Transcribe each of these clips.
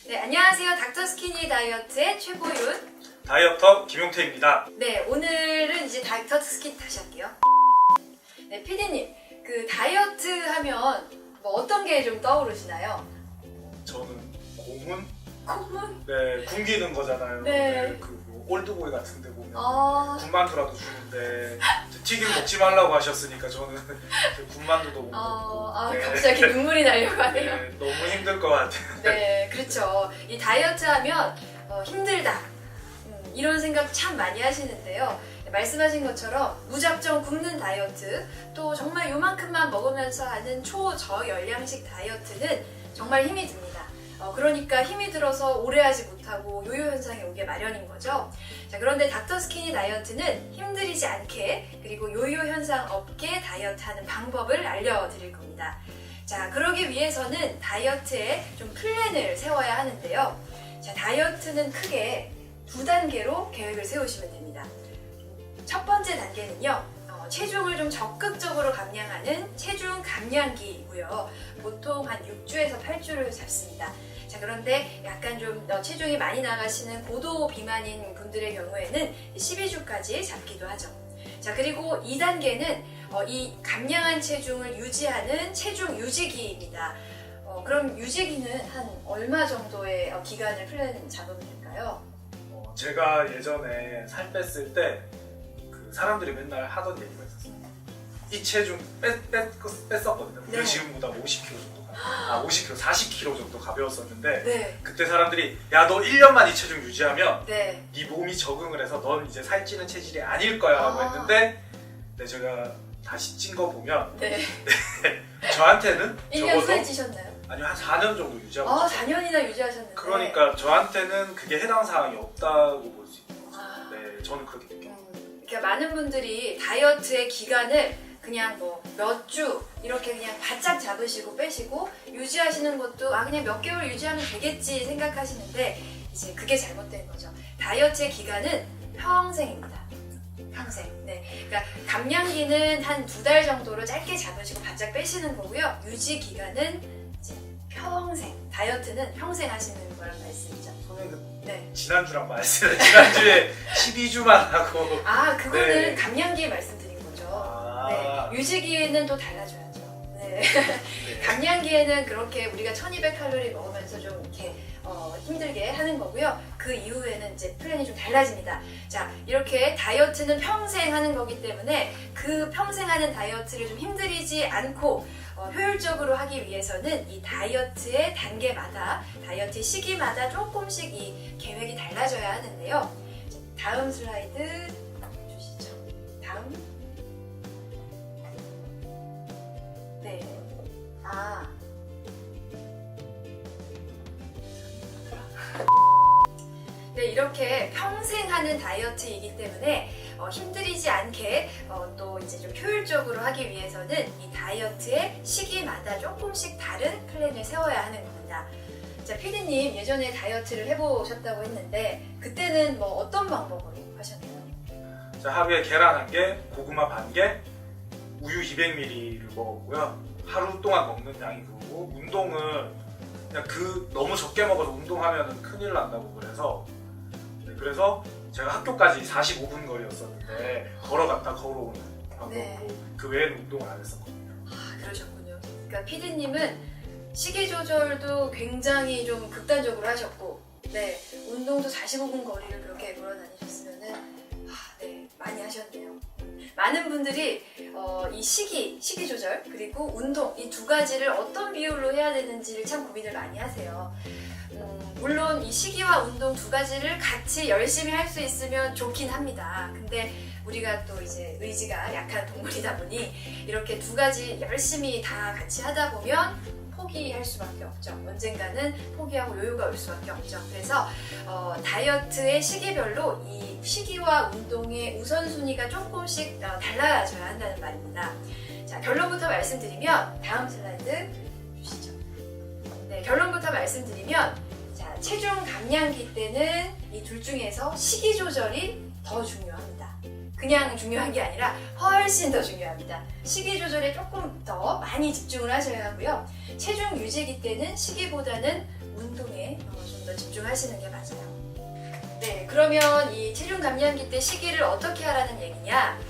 네, 안녕하세요. 닥터스키니 다이어트의 최보윤 다이어터 김용태입니다. 네, 오늘은 이제 닥터스키니 다시 할게요. 네, 피디님, 그 다이어트 하면 뭐 어떤 게 좀 떠오르시나요? 저는 고문? 고문? 네, 굶기는 거잖아요. 네. 뭐 올드보이 같은 데 보면 군만두라도 주는데 튀김 먹지 말라고 하셨으니까 저는 군만두도 못 먹고 네. 갑자기 눈물이 나려고 하네요. 네, 너무 힘들 것 같아요. 네, 그렇죠. 이 다이어트 하면 힘들다 이런 생각 참 많이 하시는데요. 말씀하신 것처럼 무작정 굶는 다이어트, 또 정말 요만큼만 먹으면서 하는 초저열량식 다이어트는 정말 힘이 듭니다. 그러니까 힘이 들어서 오래 하지 못하고 요요 현상이 오게 마련인 거죠. 자, 그런데 닥터스키니 다이어트는 힘들이지 않게 그리고 요요 현상 없게 다이어트하는 방법을 알려드릴 겁니다. 자, 그러기 위해서는 다이어트에 좀 플랜을 세워야 하는데요. 자, 다이어트는 크게 두 단계로 계획을 세우시면 됩니다. 첫 번째 단계는요. 체중을 좀 적극적으로 감량하는 체중 감량기이고요. 보통 한 6주에서 8주를 잡습니다. 자, 그런데 약간 좀 체중이 많이 나가시는 고도 비만인 분들의 경우에는 12주까지 잡기도 하죠. 자, 그리고 2단계는 이 감량한 체중을 유지하는 체중 유지기입니다. 그럼 유지기는 한 얼마 정도의 기간을 플랜 잡으면 될까요? 제가 예전에 살 뺐을 때 사람들이 맨날 하던 얘기가 있었어요. 이 체중 뺐었거든요. 네. 지금보다 50kg 정도 50kg, 40kg 정도 가벼웠었는데 네. 그때 사람들이 야, 너 1년만 이 체중 유지하면 네. 네 몸이 적응을 해서 넌 이제 살찌는 체질이 아닐 거야 라고 했는데 네, 제가 다시 찐 거 보면 네. 저한테는 1년 적어도 살찌셨나요? 아니요, 한 4년 정도 유지하고 있었어요. 4년이나 유지하셨는데. 그러니까 저한테는 그게 해당 사항이 없다고 볼 수 있는 거죠. 네, 저는 그렇게 느껴요. 그러니까 많은 분들이 다이어트의 기간을 그냥 뭐 몇 주 이렇게 그냥 바짝 잡으시고 빼시고 유지하시는 것도 그냥 몇 개월 유지하면 되겠지 생각하시는데 이제 그게 잘못된 거죠. 다이어트의 기간은 평생입니다. 평생. 네. 그러니까 감량기는 한 2달 정도로 짧게 잡으시고 바짝 빼시는 거고요. 유지 기간은 이제 평생. 다이어트는 평생 하시는 거란 말씀이죠. 선생님, 네. 지난주랑 말씀을 지난주에 12주만 하고 그거는 네. 감량기에 말씀드린 거죠. 네. 유지기에는 또 달라져야죠. 네. 네. 감량기에는 그렇게 우리가 1200칼로리 먹으면서 좀 이렇게 힘들게 하는 거고요. 그 이후에는 이제 플랜이 좀 달라집니다. 자, 이렇게 다이어트는 평생 하는 거기 때문에 그 평생 하는 다이어트를 좀 힘들이지 않고 효율적으로 하기 위해서는 이 다이어트의 단계마다, 다이어트 시기마다 조금씩 이 계획이 달라져야 하는데요. 다음 슬라이드 주시죠. 다음. 네. 네, 이렇게 평생 하는 다이어트이기 때문에 힘들이지 않게 또 이제 좀 효율적으로 하기 위해서는 이 다이어트의 시기마다 조금씩 다른 플랜을 세워야 하는 겁니다. 자, 피디님 예전에 다이어트를 해보셨다고 했는데 그때는 뭐 어떤 방법으로 하셨나요? 자, 하루에 계란 1개, 고구마 반 개, 우유 200ml를 먹었고요. 하루 동안 먹는 양이 그거고 운동은 그냥 너무 적게 먹어서 운동하면 큰일 난다고 그래서 제가 학교까지 45분 거리였었는데 걸어갔다 걸어오는 방법으로 네. 그 외에는 운동을 안 했었거든요. 그러셨군요. 그러니까 피디님은 식이 조절도 굉장히 좀 극단적으로 하셨고, 네, 운동도 45분 거리를 그렇게 걸어 다니셨으면은 네, 많이 하셨네요. 많은 분들이 이 식이 조절 그리고 운동 이 두 가지를 어떤 비율로 해야 되는지를 참 고민을 많이 하세요. 물론 이 식이와 운동 두 가지를 같이 열심히 할 수 있으면 좋긴 합니다. 근데 우리가 또 이제 의지가 약한 동물이다 보니 이렇게 두 가지 열심히 다 같이 하다 보면 포기할 수밖에 없죠. 언젠가는 포기하고 요요가 올 수밖에 없죠. 그래서 다이어트의 시기별로 이 시기와 운동의 우선순위가 조금씩 달라져야 한다는 말입니다. 자, 결론부터 말씀드리면 다음 슬라이드 주시죠. 네, 결론부터 말씀드리면 자, 체중 감량기 때는 이 둘 중에서 시기 조절이 더 중요합니다. 그냥 중요한 게 아니라 훨씬 더 중요합니다. 식이 조절에 조금 더 많이 집중을 하셔야 하고요. 체중 유지기 때는 시기보다는 운동에 좀 하시는 게 맞아요. 네, 그러면 이 체중 감량기 때 시기를 어떻게 하라는 얘기냐?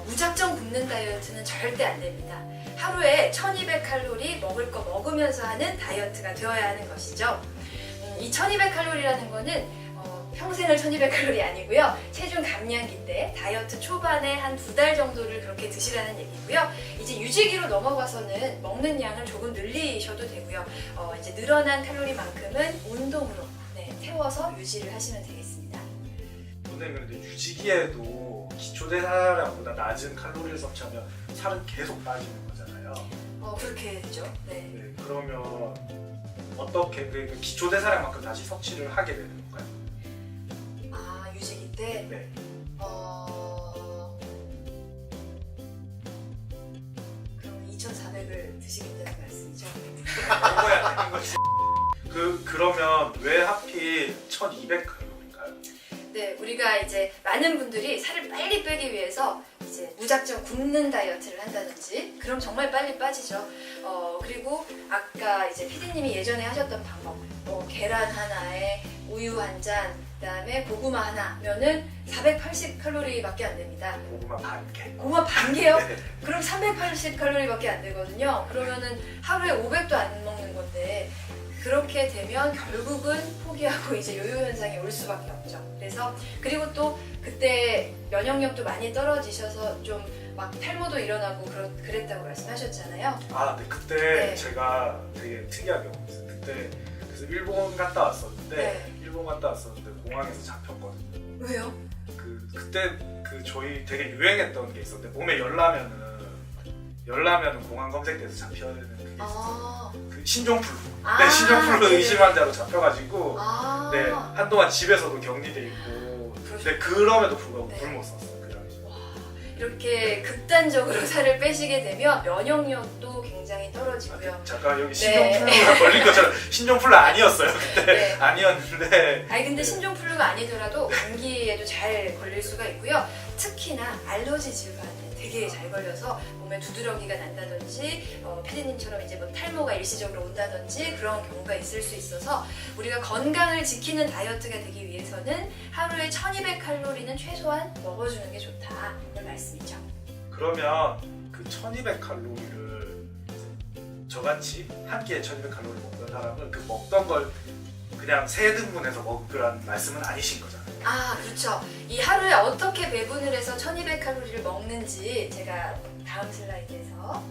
무작정 굶는 다이어트는 절대 안 됩니다. 하루에 1200칼로리 먹을 거 먹으면서 하는 다이어트가 되어야 하는 것이죠. 이 1200칼로리라는 거는 평생을 1200칼로리 아니고요. 체중 감량기 때 다이어트 초반에 한 2달 정도를 그렇게 드시라는 얘기고요. 이제 유지기로 넘어가서는 먹는 양을 조금 늘리셔도 되고요. 이제 늘어난 칼로리만큼은 운동으로 태워서 유지를 하시면 되겠습니다. 선생님 그런데 유지기에도 기초대사량보다 낮은 칼로리를 섭취하면 살은 계속 빠지는 거잖아요. 그렇게 되죠. 네. 네, 그러면 어떻게 그 기초대사량만큼 다시 섭취를 하게 되는 건가요? 아, 유지기 때? 네. 그럼 2,400을 드시겠다는 말씀이죠? 먹어야 되는 거지. 그러면 왜 하필 1200칼로리인가요? 네, 우리가 이제 많은 분들이 살을 빨리 빼기 위해서 이제 무작정 굶는 다이어트를 한다든지 그럼 정말 빨리 빠지죠. 그리고 아까 이제 PD님이 예전에 하셨던 방법, 계란 하나에 우유 한 잔, 그다음에 고구마 하나면은 480칼로리밖에 안 됩니다. 고구마 반 개. 고구마 반 개요? 네. 그럼 380칼로리밖에 안 되거든요. 그러면은 하루에 500도 안 먹는 건데 그렇게 되면 결국은 포기하고 이제 요요 현상이 올 수밖에 없죠. 그래서 그리고 또 그때 면역력도 많이 떨어지셔서 좀 막 탈모도 일어나고 그랬다고 말씀하셨잖아요. 아, 네. 그때 네. 제가 되게 특이한 경험이었어요. 그때 그래서 일본 갔다 왔었는데 네. 일본 갔다 왔었는데 공항에서 잡혔거든요. 왜요? 그때 저희 되게 유행했던 게 있었는데 몸에 열나면은 공항 검색대에서 잡혀야 되는 그게 있었어요. 아, 그 신종플루. 아, 네, 신종플루 네. 의심 환자로 잡혀가지고 아, 네, 한동안 집에서도 격리돼 있고 근데 그럼에도 불구하고 네. 굶었었어요 그 당시에. 이렇게 극단적으로 살을 빼시게 되면 면역력도 굉장히 떨어지고요. 잠깐 여기 네. 신종플루가 걸린 것처럼 신종플루 아니었어요 그때. 네. 아니었는데 아니 근데 신종플루가 아니더라도 감기에도 잘 걸릴 수가 있고요. 특히나 알러지 질환에 되게 잘 걸려서 몸에 두드러기가 난다든지 피디님처럼 이제 뭐 탈모가 일시적으로 온다든지 그런 경우가 있을 수 있어서 우리가 건강을 지키는 다이어트가 되기 위해서는 하루에 1200칼로리는 최소한 먹어주는 게 좋다는 말씀이죠. 그러면 그 1200칼로리를 저같이 한 끼에 1200칼로리 먹던 사람은 그 먹던 걸 그냥 세 등분해서 먹으라는 말씀은 아니신 거잖아요. 아, 그렇죠. 이 하루에 어떻게 배분을 해서 1200칼로리를 먹는지 제가 다음 슬라이드에서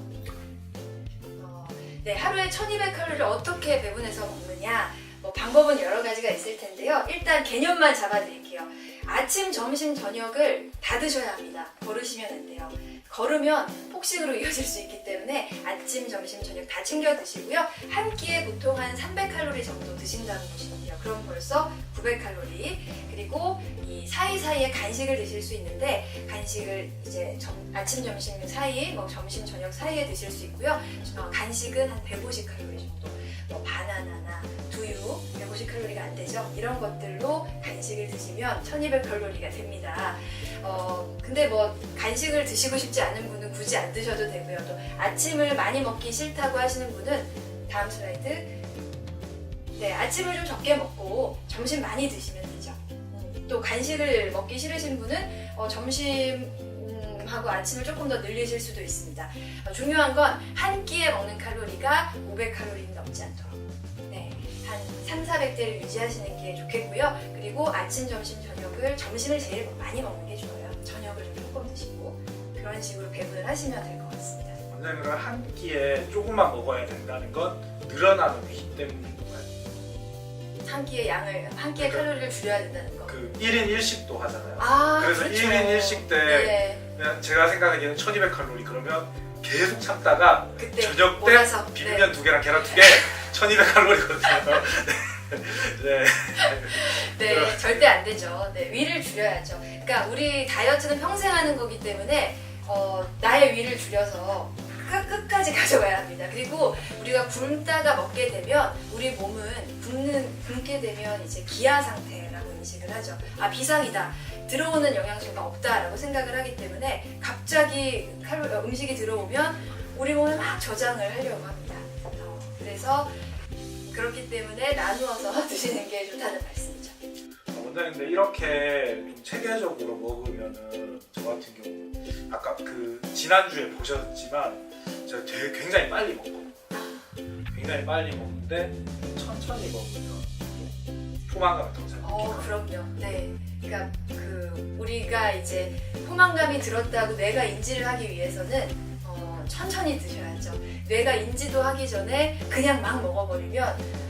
네, 하루에 1200칼로리를 어떻게 배분해서 먹느냐 방법은 여러 가지가 있을 텐데요. 일단 개념만 잡아드릴게요. 아침, 점심, 저녁을 다 드셔야 합니다. 걸으시면 안 돼요. 걸으면 폭식으로 이어질 수 있기 때문에 아침, 점심, 저녁 다 챙겨 드시고요. 한 끼에 보통 한 300칼로리 정도 드신다는 보시면 돼요. 그럼 벌써 900칼로리. 그리고 이 사이사이에 간식을 드실 수 있는데 간식을 이제 아침, 점심 사이, 점심, 저녁 사이에 드실 수 있고요. 간식은 한 150칼로리 정도. 바나나나 두유 150칼로리가 안 되죠. 이런 것들로 간식을 드시면 1200칼로리가 됩니다. 근데 간식을 드시고 싶지 않은 분은 굳이 안 드셔도 되고요. 또 아침을 많이 먹기 싫다고 하시는 분은 다음 슬라이드. 네, 아침을 좀 적게 먹고 점심 많이 드시면 되죠. 또 간식을 먹기 싫으신 분은 점심하고 아침을 조금 더 늘리실 수도 있습니다. 중요한 건 한 끼에 먹는 칼로리가 500칼로리는 넘지 않도록 한 300~400대를 유지하시는 게 좋겠고요. 그리고 아침, 점심, 저녁을 점심을 제일 많이 먹는 게 좋아요. 저녁을 좀 조금 드시고 그런 식으로 배분을 하시면 될 것 같습니다. 원장님은 한 끼에 조금만 먹어야 된다는 건 늘어나는 위 때문인 건가요? 한 끼의 칼로리를 줄여야 된다는 거. 그 1인 1식도 하잖아요. 아, 그래서 그렇죠. 1인 1식 때 네, 그냥 제가 생각하기에는 1200칼로리 그러면 계속 참다가 그때 저녁 때 몰아서, 비빔면 2개랑 계란 2개 1200칼로리거든요. 네. 네, 절대 안 되죠. 네, 위를 줄여야죠. 그러니까 우리 다이어트는 평생 하는 거기 때문에 나의 위를 줄여서 끝까지 가져가야 합니다. 그리고 우리가 굶다가 먹게 되면 우리 몸은 굶게 되면 이제 기아 상태라고 인식을 하죠. 아, 비상이다. 들어오는 영양소가 없다라고 생각을 하기 때문에 갑자기 음식이 들어오면 우리 몸을 막 저장을 하려고 합니다. 그래서 그렇기 때문에 나누어서 드시는 드시는 게 좋다는 말씀이죠. 원장님, 근데 이렇게 좀 체계적으로 먹으면은 저 같은 경우 아까 그 지난주에 보셨지만 제가 되게 굉장히 빨리 먹고 굉장히 빨리 먹는데 천천히 먹으면 포만감이 더 잘 느껴요. 그럼요. 네. 그러니까 우리가 이제 포만감이 들었다고 뇌가 인지를 하기 위해서는 천천히 드셔야죠. 뇌가 인지도 하기 전에 그냥 막 먹어버리면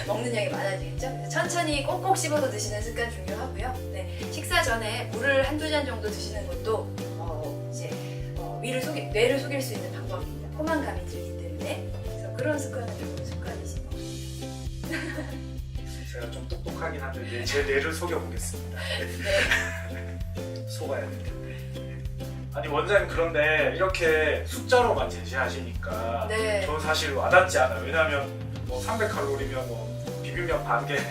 먹는 양이 많아지겠죠. 그래서 천천히 꼭꼭 씹어서 드시는 습관 중요하고요. 네. 식사 전에 물을 한두 잔 정도 드시는 것도 이제 뇌를 속일 수 있는 방법입니다. 포만감이 들기 때문에. 그래서 그런 습관은 좋은 습관이신 것 같아요. 제가 좀 똑똑하긴 한데 제 뇌를 속여보겠습니다. 속아야 될 텐데. 아니 원장님, 그런데 이렇게 숫자로만 제시하시니까 네. 저는 사실 와닿지 않아요. 왜냐하면 뭐 300칼로리면 뭐 비빔면 반 개, 네,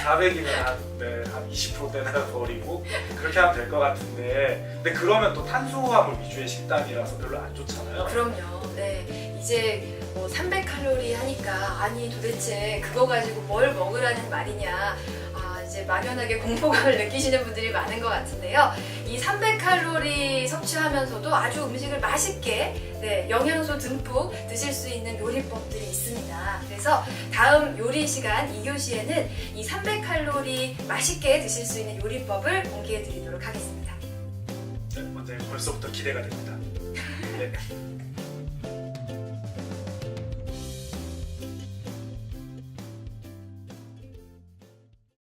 400이면 한 20% 떼내버리고 그렇게 하면 될 것 같은데, 근데 그러면 또 탄수화물 위주의 식단이라서 별로 안 좋잖아요. 그럼요. 네. 이제 300칼로리 하니까 아니 도대체 그거 가지고 뭘 먹으라는 말이냐, 이제 막연하게 공포감을 느끼시는 분들이 많은 것 같은데요. 이 300칼로리 섭취하면서도 아주 음식을 맛있게, 네, 영양소 듬뿍 드실 수 있는 요리법들이 있습니다. 그래서 다음 요리 시간 2교시에는 이 300칼로리 맛있게 드실 수 있는 요리법을 공개해 드리도록 하겠습니다. 네, 원장님 벌써부터 기대가 됩니다. 네.